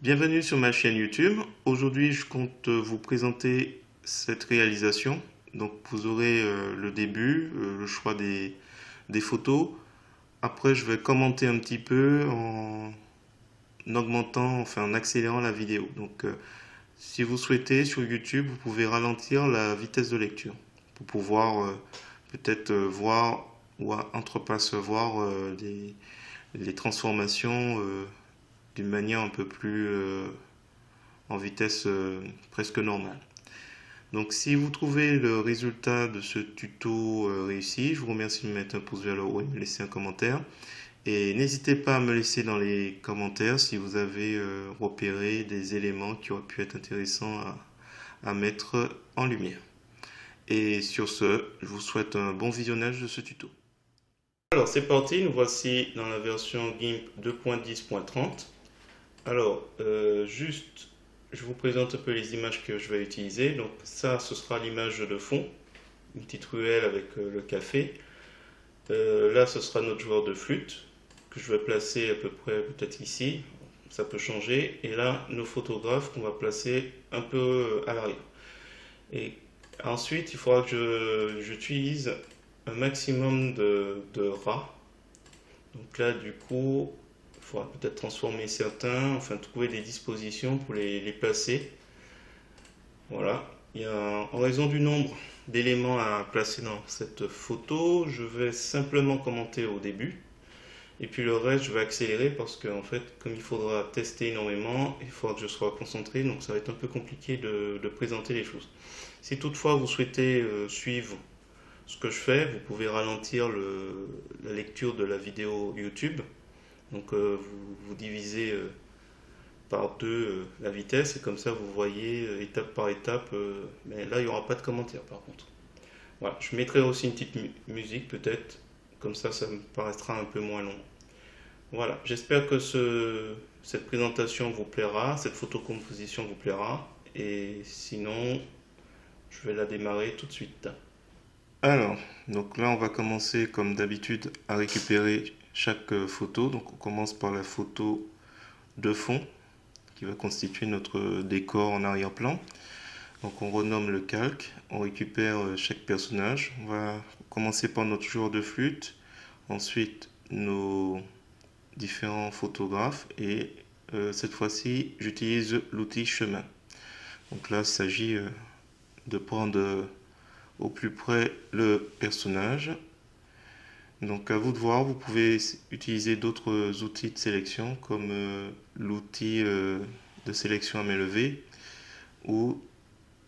Bienvenue sur ma chaîne YouTube. Aujourd'hui, je compte vous présenter cette réalisation. Donc, vous aurez le début, le choix des photos. Après, je vais commenter un petit peu en augmentant, enfin en accélérant la vidéo. Donc, si vous souhaitez, sur YouTube, vous pouvez ralentir la vitesse de lecture pour pouvoir peut-être voir ou entreapercevoir les transformations d'une manière un peu plus en vitesse presque normale. Donc si vous trouvez le résultat de ce tuto réussi, je vous remercie de mettre un pouce vers le haut et de me laisser un commentaire. Et n'hésitez pas à me laisser dans les commentaires si vous avez repéré des éléments qui auraient pu être intéressants à mettre en lumière. Et sur ce, je vous souhaite un bon visionnage de ce tuto. Alors c'est parti, nous voici dans la version GIMP 2.10.30. Alors, juste, je vous présente un peu les images que je vais utiliser. Donc ça, ce sera l'image de fond, une petite ruelle avec le café. Là, ce sera notre joueur de flûte, que je vais placer à peu près peut-être ici. Ça peut changer. Et là, nos photographes qu'on va placer un peu à l'arrière. Et ensuite, il faudra que j'utilise un maximum de rats. Donc là, du coup, il faudra peut-être transformer certains, enfin trouver des dispositions pour les placer. Voilà. En raison du nombre d'éléments à placer dans cette photo, je vais simplement commenter au début. Et puis le reste, je vais accélérer parce que, en fait, comme il faudra tester énormément, il faudra que je sois concentré, donc ça va être un peu compliqué de présenter les choses. Si toutefois vous souhaitez suivre ce que je fais, vous pouvez ralentir la lecture de la vidéo YouTube. Donc vous divisez par deux la vitesse et comme ça vous voyez étape par étape. Mais là il n'y aura pas de commentaire par contre. Voilà, je mettrai aussi une petite musique peut-être, comme ça me paraîtra un peu moins long. Voilà, j'espère que cette présentation vous plaira, cette photocomposition vous plaira et sinon je vais la démarrer tout de suite. Alors, donc là on va commencer comme d'habitude à récupérer chaque photo. Donc on commence par la photo de fond qui va constituer notre décor en arrière-plan. Donc on renomme le calque, on récupère chaque personnage. On va commencer par notre joueur de flûte, ensuite nos différents photographes et cette fois-ci j'utilise l'outil chemin. Donc là il s'agit de prendre au plus près le personnage. Donc à vous de voir, vous pouvez utiliser d'autres outils de sélection comme l'outil de sélection à main levée ou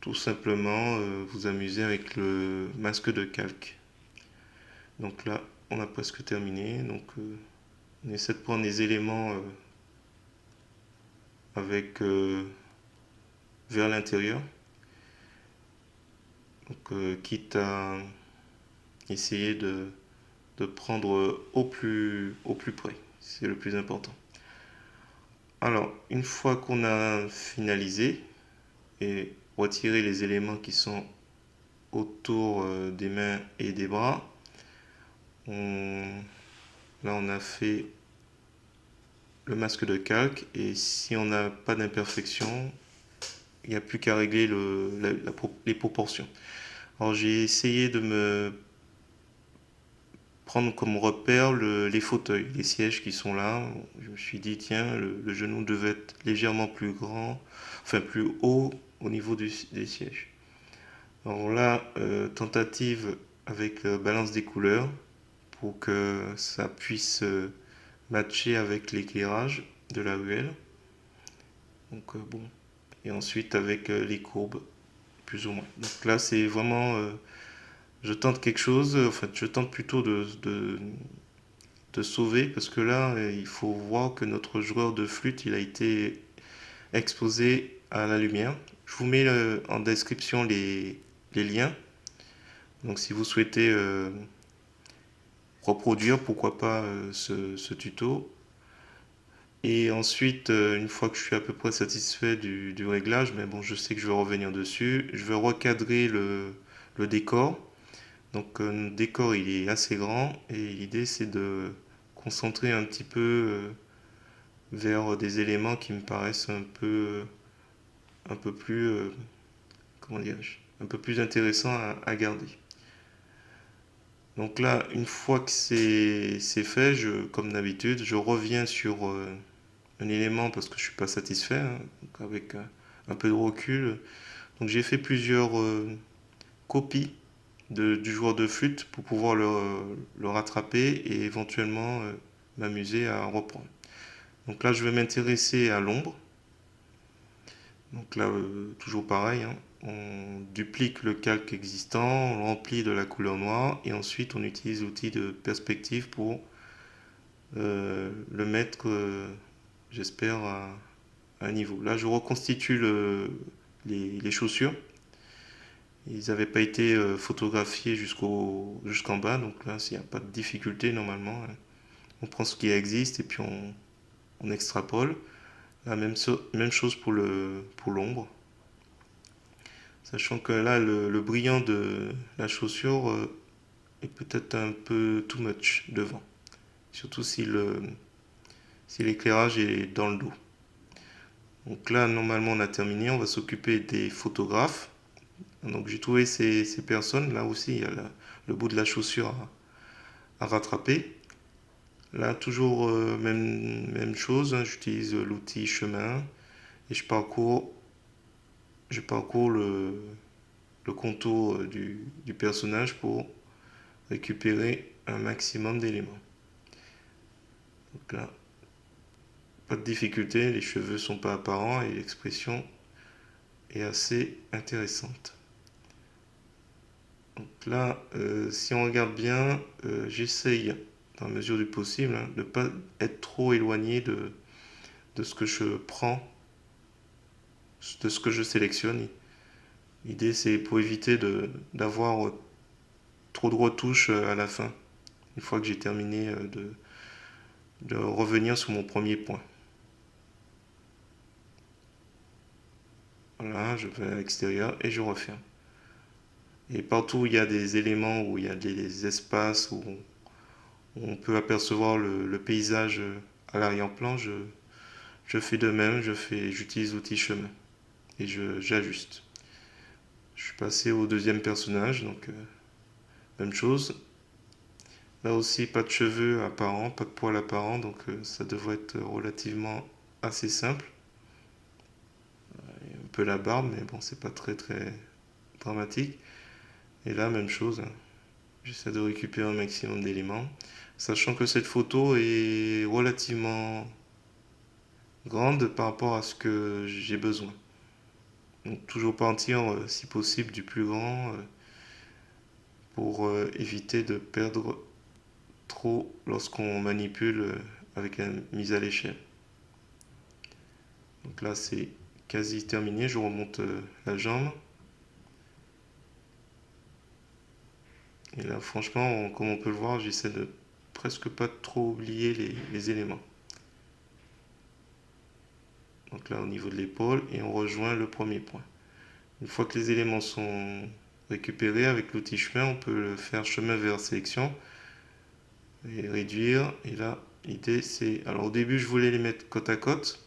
tout simplement vous amuser avec le masque de calque. Donc là, on a presque terminé. Donc on essaie de prendre les éléments avec vers l'intérieur. Donc quitte à essayer de prendre au plus près. C'est le plus important. Alors, une fois qu'on a finalisé et retiré les éléments qui sont autour des mains et des bras, là on a fait le masque de calque et si on n'a pas d'imperfection, il n'y a plus qu'à régler les proportions. Alors j'ai essayé de me prendre comme repère les fauteuils, les sièges qui sont là. Je me suis dit, tiens, le genou devait être légèrement plus grand, enfin plus haut au niveau des sièges. Alors là, tentative avec balance des couleurs pour que ça puisse matcher avec l'éclairage de la ruelle. Donc bon. Et ensuite avec les courbes, plus ou moins. Donc là, c'est vraiment... je tente quelque chose, enfin je tente plutôt de sauver parce que là, il faut voir que notre joueur de flûte, il a été exposé à la lumière. Je vous mets en description les liens. Donc si vous souhaitez reproduire, pourquoi pas ce tuto. Et ensuite, une fois que je suis à peu près satisfait du réglage, mais bon, je sais que je vais revenir dessus, je vais recadrer le décor. Donc notre décor, il est assez grand et l'idée c'est de concentrer un petit peu vers des éléments qui me paraissent un peu plus, comment dirais-je, un peu plus intéressants à garder. Donc là, une fois que c'est fait, comme d'habitude, je reviens sur un élément parce que je suis pas satisfait, hein, donc avec un peu de recul. Donc j'ai fait plusieurs copies du joueur de flûte pour pouvoir le rattraper et éventuellement m'amuser à reprendre. Donc là, je vais m'intéresser à l'ombre. Donc là, toujours pareil, hein. On duplique le calque existant, on le remplit de la couleur noire et ensuite on utilise l'outil de perspective pour le mettre, j'espère, à un niveau. Là, je reconstitue les chaussures. Ils n'avaient pas été photographiés jusqu'en bas, donc là, il n'y a pas de difficulté normalement, hein. On prend ce qui existe et puis on extrapole. La même chose pour l'ombre. Sachant que là, le brillant de la chaussure est peut-être un peu too much devant. Surtout si l'éclairage est dans le dos. Donc là, normalement, on a terminé. On va s'occuper des photographes. Donc j'ai trouvé ces personnes. Là aussi, il y a le bout de la chaussure à rattraper. Là, toujours même chose, hein. J'utilise l'outil chemin et je parcours le contour du personnage pour récupérer un maximum d'éléments. Donc là, pas de difficulté, les cheveux sont pas apparents et l'expression est assez intéressante. Donc là, si on regarde bien, j'essaye, dans la mesure du possible, hein, de ne pas être trop éloigné de ce que je prends, de ce que je sélectionne. L'idée, c'est pour éviter d'avoir trop de retouches à la fin, une fois que j'ai terminé de revenir sur mon premier point. Voilà, je vais à l'extérieur et je referme. Et partout où il y a des éléments, où il y a des espaces, où on peut apercevoir le paysage à l'arrière-plan, je fais de même, j'utilise l'outil chemin et j'ajuste. Je suis passé au deuxième personnage, donc même chose. Là aussi, pas de cheveux apparents, pas de poils apparents, donc ça devrait être relativement assez simple. Un peu la barbe, mais bon, c'est pas très dramatique. Et là, même chose, hein. J'essaie de récupérer un maximum d'éléments, sachant que cette photo est relativement grande par rapport à ce que j'ai besoin. Donc toujours partir, si possible, du plus grand pour éviter de perdre trop lorsqu'on manipule avec la mise à l'échelle. Donc là, c'est quasi terminé. Je remonte la jambe. Et là, franchement, comme on peut le voir, j'essaie de presque pas trop oublier les éléments. Donc là, au niveau de l'épaule, et on rejoint le premier point. Une fois que les éléments sont récupérés avec l'outil chemin, on peut le faire chemin vers sélection et réduire. Et là, l'idée c'est... Alors au début, je voulais les mettre côte à côte,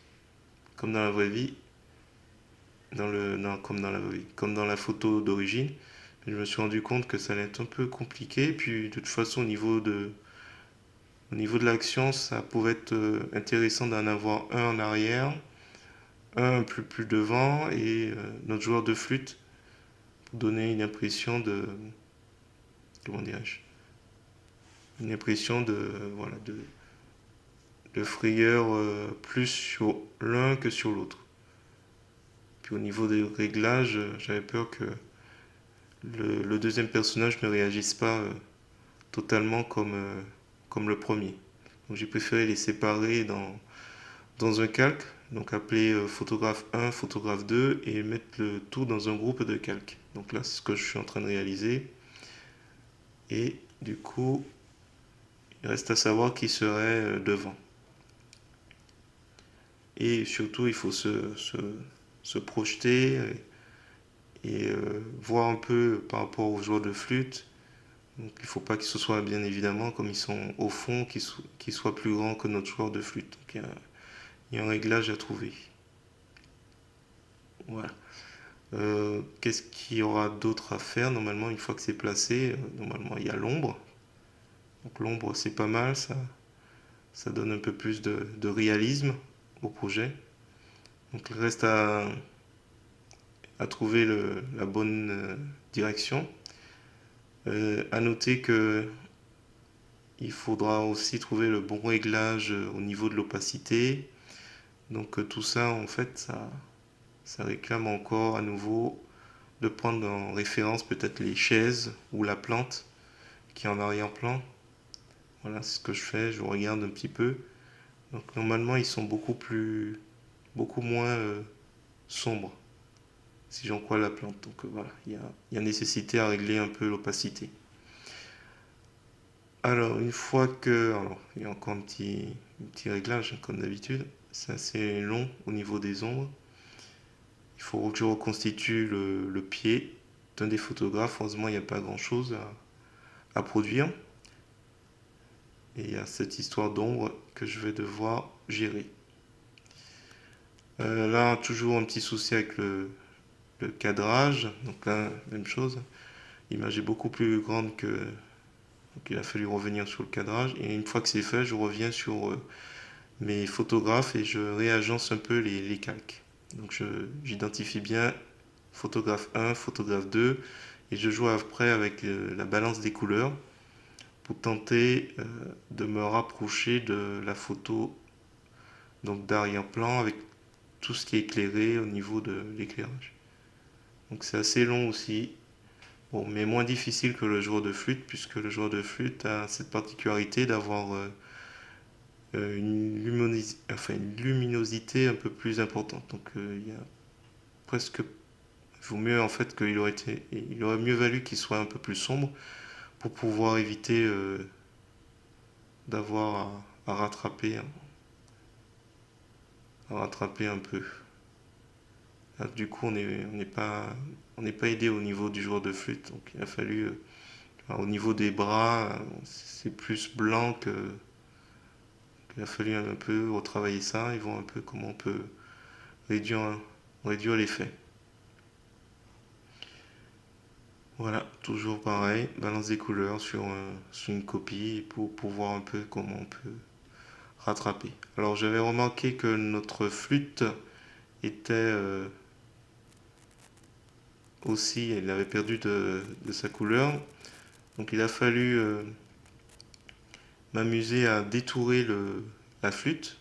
comme dans la vraie vie, non, comme dans la photo d'origine. Mais je me suis rendu compte que ça allait être un peu compliqué. Puis de toute façon, au niveau de l'action, ça pouvait être intéressant d'en avoir un en arrière, un plus devant et notre joueur de flûte pour donner une impression comment dirais-je, une impression voilà, de frayeur plus sur l'un que sur l'autre. Puis au niveau des réglages, j'avais peur que le deuxième personnage ne réagisse pas totalement comme le premier. Donc j'ai préféré les séparer dans un calque, donc appeler photographe 1, photographe 2 et mettre le tout dans un groupe de calques. Donc là, c'est ce que je suis en train de réaliser. Et du coup, il reste à savoir qui serait devant. Et surtout, il faut se projeter et voir un peu par rapport aux joueurs de flûte. Donc, il ne faut pas que ce soit bien évidemment, comme ils sont au fond, qu'ils soient plus grands que notre joueur de flûte. Donc, il y a un réglage à trouver. Voilà. Qu'est-ce qu'il y aura d'autre à faire? Normalement, une fois que c'est placé, normalement il y a l'ombre. Donc l'ombre c'est pas mal, ça donne un peu plus de réalisme au projet. Donc il reste à trouver la bonne direction. À noter que il faudra aussi trouver le bon réglage au niveau de l'opacité. Donc tout ça, en fait, ça réclame encore à nouveau de prendre en référence peut-être les chaises ou la plante qui est en arrière-plan. Voilà, c'est ce que je fais, je regarde un petit peu. Donc normalement, ils sont beaucoup moins sombres, si j'en crois la plante. Donc voilà, il y a nécessité à régler un peu l'opacité. Alors, une fois que... Alors, il y a encore un petit réglage, comme d'habitude. C'est assez long au niveau des ombres. Il faut que je reconstitue le pied d'un des photographes. Heureusement, il n'y a pas grand-chose à produire. Et il y a cette histoire d'ombre que je vais devoir gérer. Là, toujours un petit souci avec le cadrage. Donc là, même chose. L'image est beaucoup plus grande que... Donc il a fallu revenir sur le cadrage. Et une fois que c'est fait, je reviens sur mes photographes et je réagence un peu les calques. Donc j'identifie bien photographe 1, photographe 2 et je joue après avec la balance des couleurs pour tenter de me rapprocher de la photo donc d'arrière-plan avec tout ce qui est éclairé au niveau de l'éclairage. Donc c'est assez long aussi, bon, mais moins difficile que le joueur de flûte puisque le joueur de flûte a cette particularité d'avoir une luminosité un peu plus importante. Donc il y a presque... Il vaut mieux en fait il aurait mieux valu qu'il soit un peu plus sombre pour pouvoir éviter d'avoir à rattraper, un peu. Là, du coup, on n'est pas aidé au niveau du joueur de flûte, donc il a fallu, au niveau des bras, c'est plus blanc que il a fallu un peu retravailler ça et voir un peu comment on peut réduire, réduire l'effet. Voilà, toujours pareil, balance des couleurs sur une copie pour voir un peu comment on peut rattraper. Alors j'avais remarqué que notre flûte était aussi, elle avait perdu de sa couleur. Donc il a fallu m'amuser à détourer la flûte.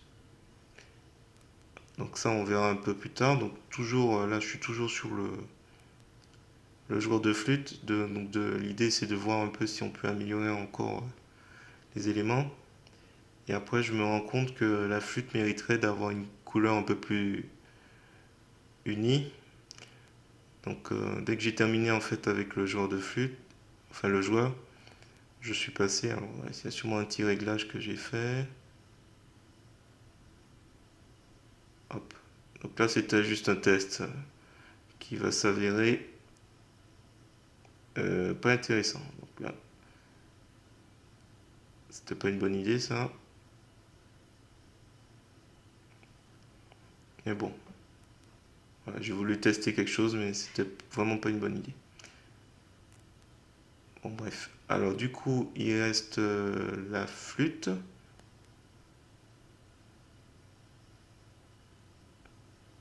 Donc ça on verra un peu plus tard. Donc toujours là je suis toujours sur le joueur de flûte. L'idée c'est de voir un peu si on peut améliorer encore les éléments. Et après je me rends compte que la flûte mériterait d'avoir une couleur un peu plus unie. Donc dès que j'ai terminé en fait avec le joueur de flûte, enfin le joueur, je suis passé, alors ouais, il y a sûrement un petit réglage que j'ai fait. Hop. Donc là c'était juste un test qui va s'avérer pas intéressant. Donc là, c'était pas une bonne idée ça. Mais bon, voilà, j'ai voulu tester quelque chose mais c'était vraiment pas une bonne idée. Bon bref. Alors du coup il reste la flûte.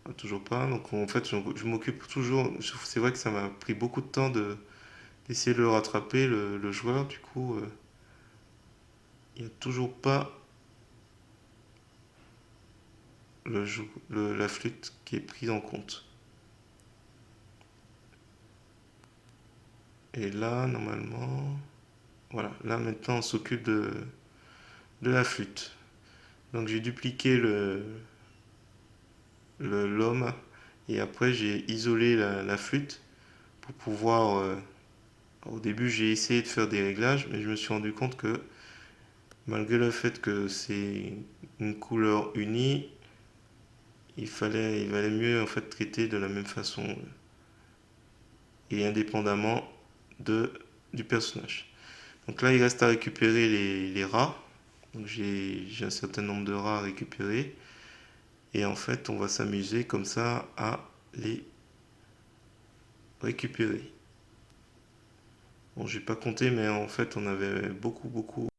Ah, toujours pas. Donc en fait je m'occupe toujours. C'est vrai que ça m'a pris beaucoup de temps d'essayer de le rattraper, le joueur. Du coup il n'y a toujours pas la flûte qui est prise en compte. Et là, normalement, voilà, là maintenant on s'occupe de la flûte. Donc j'ai dupliqué l'homme et après j'ai isolé la flûte pour pouvoir... au début j'ai essayé de faire des réglages mais je me suis rendu compte que malgré le fait que c'est une couleur unie, il valait mieux en fait traiter de la même façon et indépendamment du personnage. Donc là, il reste à récupérer les rats. Donc j'ai un certain nombre de rats à récupérer. Et en fait, on va s'amuser comme ça à les récupérer. Bon, j'ai pas compté, mais en fait, on avait beaucoup.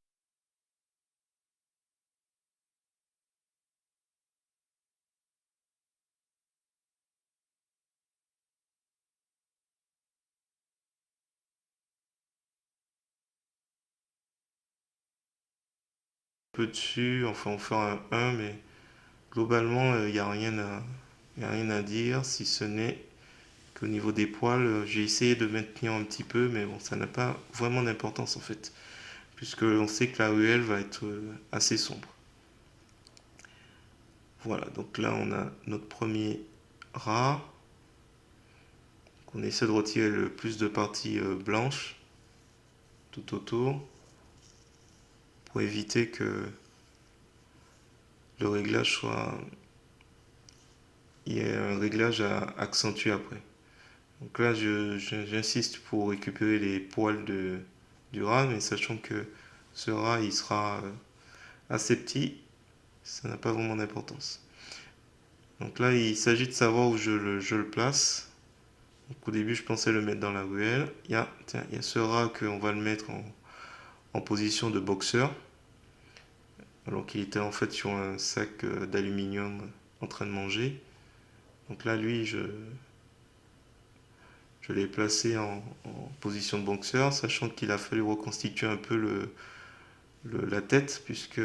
Peu dessus, enfin, on fait un 1, mais globalement, il n'y a y a rien à dire, si ce n'est qu'au niveau des poils, j'ai essayé de maintenir un petit peu, mais bon, ça n'a pas vraiment d'importance en fait, puisque on sait que la ruelle va être assez sombre. Voilà, donc là on a notre premier rat. On essaie de retirer le plus de parties blanches tout autour pour éviter que le réglage soit. Il y ait un réglage à accentuer après. Donc là j'insiste pour récupérer les poils du rat, mais sachant que ce rat il sera assez petit, ça n'a pas vraiment d'importance. Donc là il s'agit de savoir où je le place. Donc au début je pensais le mettre dans la ruelle. Tiens, il y a ce rat qu'on va le mettre en position de boxeur, alors qu'il était en fait sur un sac d'aluminium en train de manger. Donc là, lui, je l'ai placé en position de boxeur, sachant qu'il a fallu reconstituer un peu la tête, puisque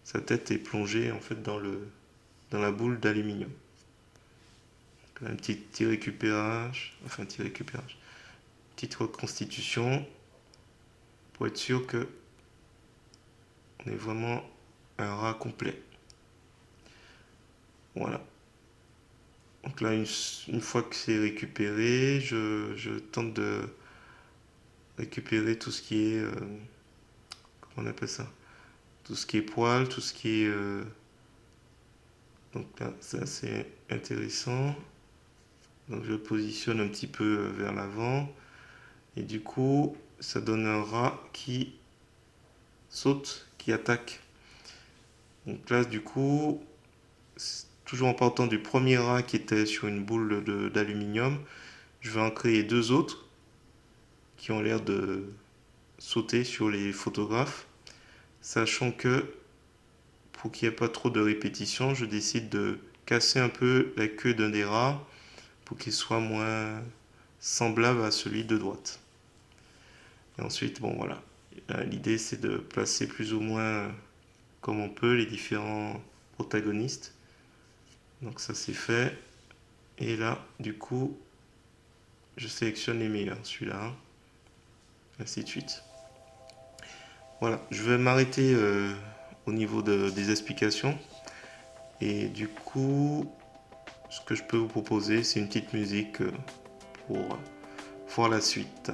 sa tête est plongée en fait dans la boule d'aluminium. Un petit récupérage, enfin petit récupérage, petite reconstitution pour être sûr que on est vraiment un rat complet. Voilà. Donc là, une fois que c'est récupéré, je tente de récupérer tout ce qui est, comment on appelle ça? Tout ce qui est poil, tout ce qui est... donc là, c'est assez intéressant. Donc je le positionne un petit peu vers l'avant. Et du coup, ça donne un rat qui saute, qui attaque. Donc là, du coup, toujours en partant du premier rat qui était sur une boule d'aluminium, je vais en créer deux autres qui ont l'air de sauter sur les photographes, sachant que pour qu'il n'y ait pas trop de répétition, je décide de casser un peu la queue d'un des rats pour qu'il soit moins semblable à celui de droite. Et ensuite, bon voilà, l'idée c'est de placer plus ou moins comme on peut les différents protagonistes. Donc ça c'est fait. Et là, du coup, je sélectionne les meilleurs, celui-là, ainsi de suite. Voilà, je vais m'arrêter au niveau des explications. Et du coup, ce que je peux vous proposer, c'est une petite musique pour voir la suite.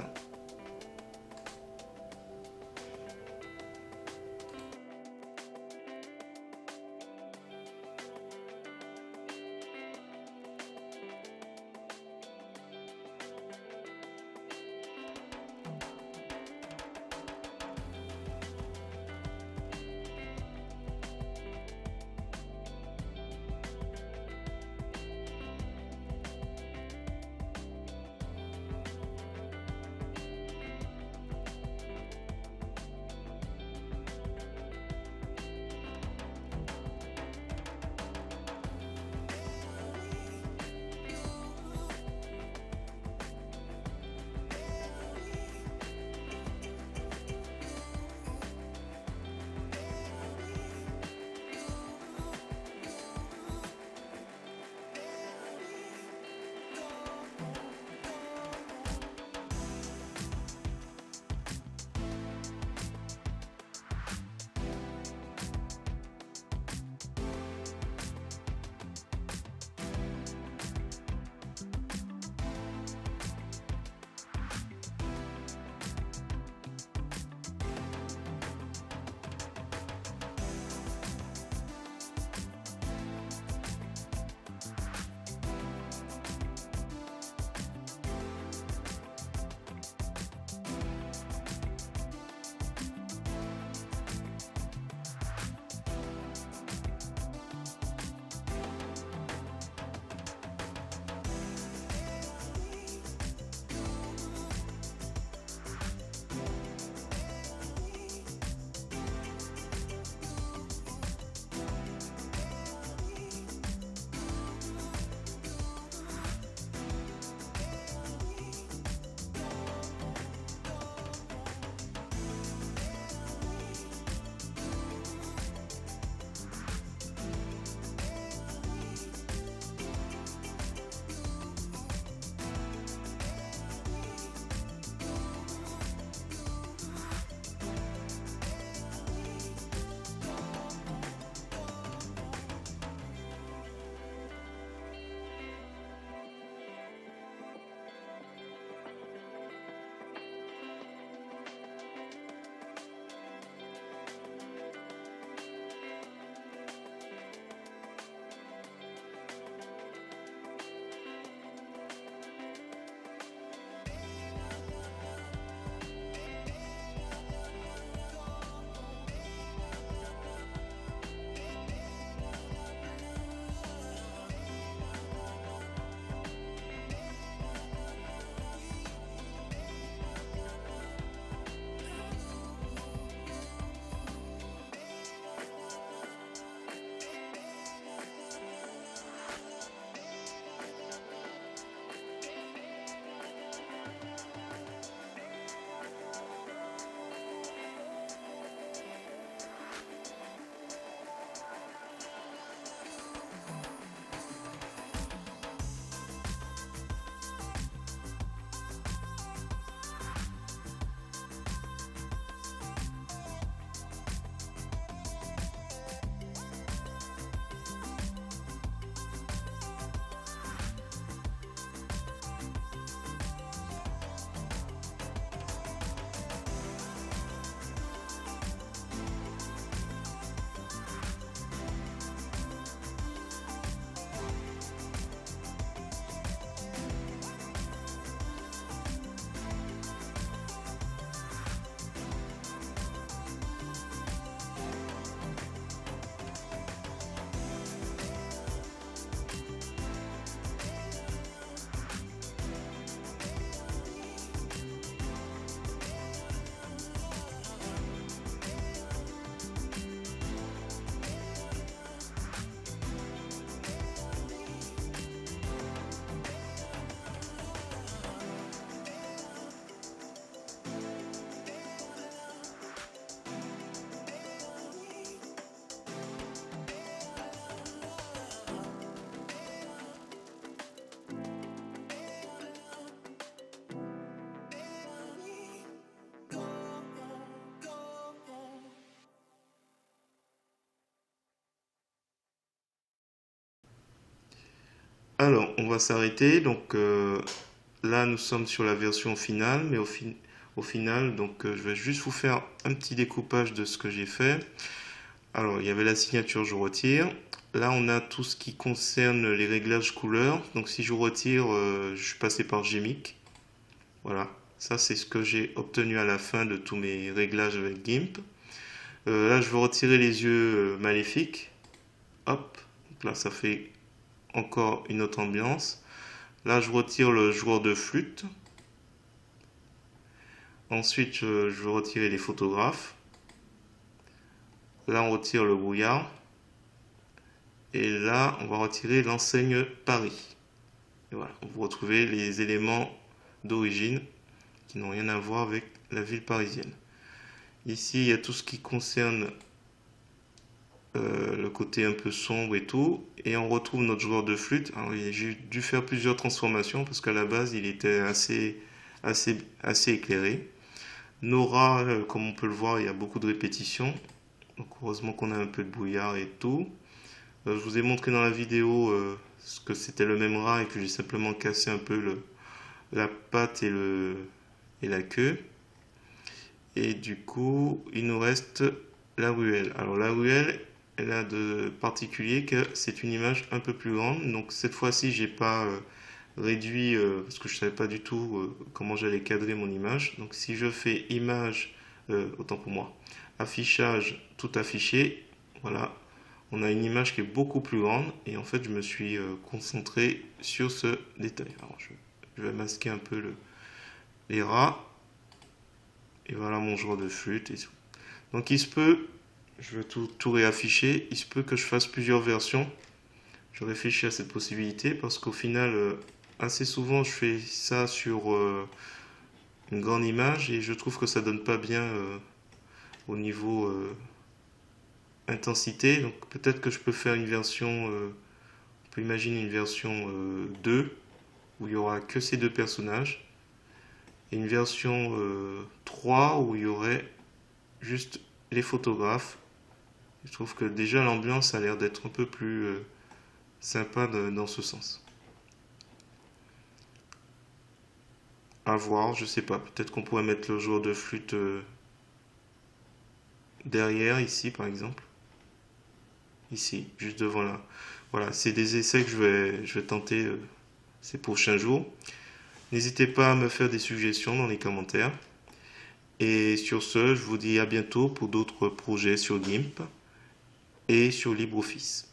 Alors, on va s'arrêter. Donc là, nous sommes sur la version finale, mais au final, donc je vais juste vous faire un petit découpage de ce que j'ai fait. Alors, il y avait la signature, je retire. Là, on a tout ce qui concerne les réglages couleurs. Donc, si je retire, je suis passé par Gmic. Voilà, ça c'est ce que j'ai obtenu à la fin de tous mes réglages avec GIMP. Là, je veux retirer les yeux maléfiques. Hop, donc là, ça fait encore une autre ambiance. Là, je retire le joueur de flûte. Ensuite, je veux retirer les photographes. Là, on retire le brouillard. Et là, on va retirer l'enseigne Paris. Et voilà, vous retrouvez les éléments d'origine qui n'ont rien à voir avec la ville parisienne. Ici, il y a tout ce qui concerne le côté un peu sombre et tout. Et on retrouve notre joueur de flûte. Alors, j'ai dû faire plusieurs transformations parce qu'à la base, il était assez éclairé. Nora, comme on peut le voir, il y a beaucoup de répétitions. Donc, heureusement qu'on a un peu de brouillard et tout. Je vous ai montré dans la vidéo ce que c'était le même rat et que j'ai simplement cassé un peu la patte et la queue. Et du coup, il nous reste la ruelle. Alors la ruelle, elle a de particulier que c'est une image un peu plus grande. Donc cette fois-ci, j'ai pas réduit parce que je savais pas du tout comment j'allais cadrer mon image. Donc si je fais image, autant pour moi, affichage, tout affiché, voilà, on a une image qui est beaucoup plus grande. Et en fait, je me suis concentré sur ce détail. Alors je vais masquer un peu les rats. Et voilà mon joueur de flûte et tout. Donc il se peut, je vais tout réafficher, il se peut que je fasse plusieurs versions. Je réfléchis à cette possibilité parce qu'au final, assez souvent je fais ça sur une grande image et je trouve que ça donne pas bien au niveau intensité. Donc peut-être que je peux faire une version, on peut imaginer une version 2 où il y aura que ces deux personnages et une version 3 où il y aurait juste les photographes. Je trouve que déjà l'ambiance a l'air d'être un peu plus sympa dans ce sens. À voir, je sais pas. Peut-être qu'on pourrait mettre le joueur de flûte derrière, ici par exemple. Ici, juste devant là. Voilà, c'est des essais que je vais tenter ces prochains jours. N'hésitez pas à me faire des suggestions dans les commentaires. Et sur ce, je vous dis à bientôt pour d'autres projets sur GIMP et sur LibreOffice.